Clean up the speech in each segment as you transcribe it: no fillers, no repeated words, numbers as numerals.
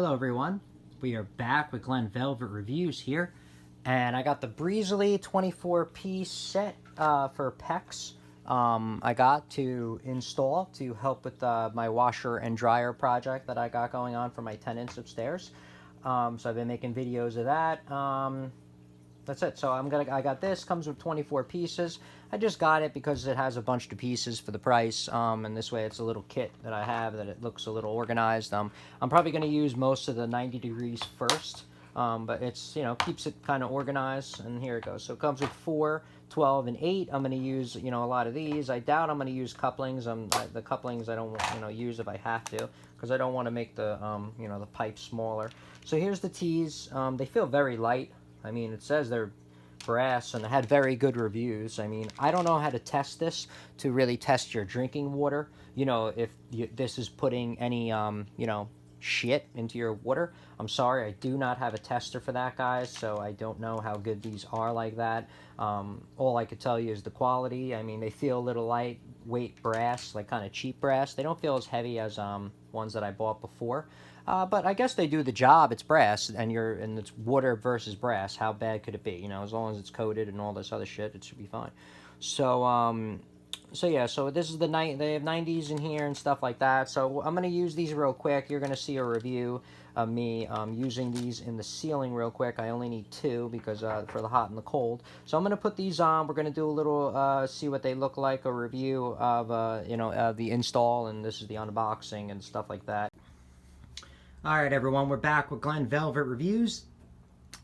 Hello everyone, we are back with Glen Velvet Reviews here, and I got the Breezliy 24-piece set for PEX I got to install to help with my washer and dryer project that I got going on for my tenants upstairs. So I've been making videos of that. That's it. So I got this, comes with 24 pieces. I just got it because it has a bunch of pieces for the price, and this way it's a little kit that I have that it looks a little organized. I'm probably going to use most of the 90 degrees first, but it's, keeps it kind of organized, and here it goes. So it comes with 4, 12, and 8. I'm going to use, a lot of these. I doubt I'm going to use couplings. The couplings I don't, use if I have to, because I don't want to make the, the pipe smaller. So here's the tees. They feel very light. I mean, it says they're brass and it had very good reviews. I mean, I don't know how to test this to really test your drinking water. If this is putting any, shit into your water. I'm sorry, I do not have a tester for that, guys, so I don't know how good these are like that. All I could tell you is the quality. I mean, they feel a little lightweight brass, like kind of cheap brass. They don't feel as heavy as ones that I bought before. But I guess they do the job. It's brass, and it's water versus brass. How bad could it be? As long as it's coated and all this other shit, it should be fine. So, yeah. So this is the night. They have 90s in here and stuff like that. So I'm gonna use these real quick. You're gonna see a review of me using these in the ceiling real quick. I only need 2 because for the hot and the cold. So I'm gonna put these on. We're gonna do a little see what they look like, a review of the install, and this is the unboxing and stuff like that. Alright everyone, we're back with Glen Velvet Reviews,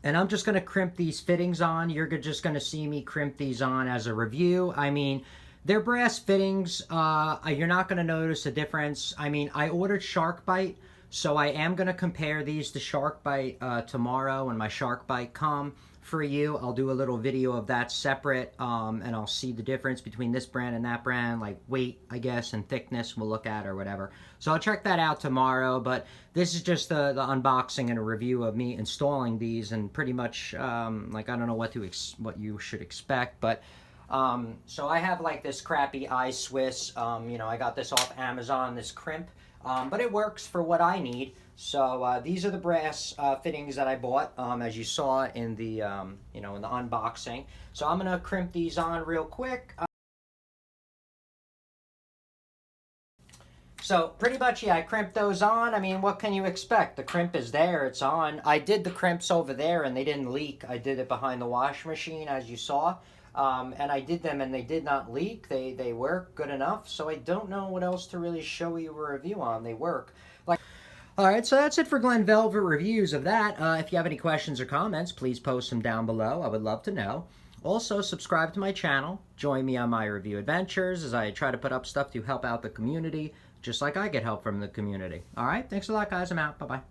and I'm just going to crimp these fittings on. You're just going to see me crimp these on as a review. I mean, they're brass fittings. You're not going to notice a difference. I mean, I ordered Shark Bite, so I am going to compare these to Shark Bite tomorrow when my Shark Bite come for you. I'll do a little video of that separate, and I'll see the difference between this brand and that brand, like weight, I guess, and thickness we'll look at or whatever. So I'll check that out tomorrow, but this is just the unboxing and a review of me installing these, and pretty much, like, I don't know what you should expect, but so I have like this crappy iSwiss, I got this off Amazon, this crimp, but it works for what I need. So these are the brass fittings that I bought, as you saw in the in the unboxing. So I'm gonna crimp these on real quick. So pretty much, yeah, I crimped those on. I mean, what can you expect? The crimp is there, it's on. I did the crimps over there and they didn't leak. I did it behind the washing machine, as you saw. And I did them and they did not leak. They work good enough. So I don't know what else to really show you a review on. They work. Alright, so that's it for Glen Velvet Reviews of that. If you have any questions or comments, please post them down below. I would love to know. Also, subscribe to my channel. Join me on my review adventures as I try to put up stuff to help out the community, just like I get help from the community. Alright, thanks a lot, guys. I'm out. Bye-bye.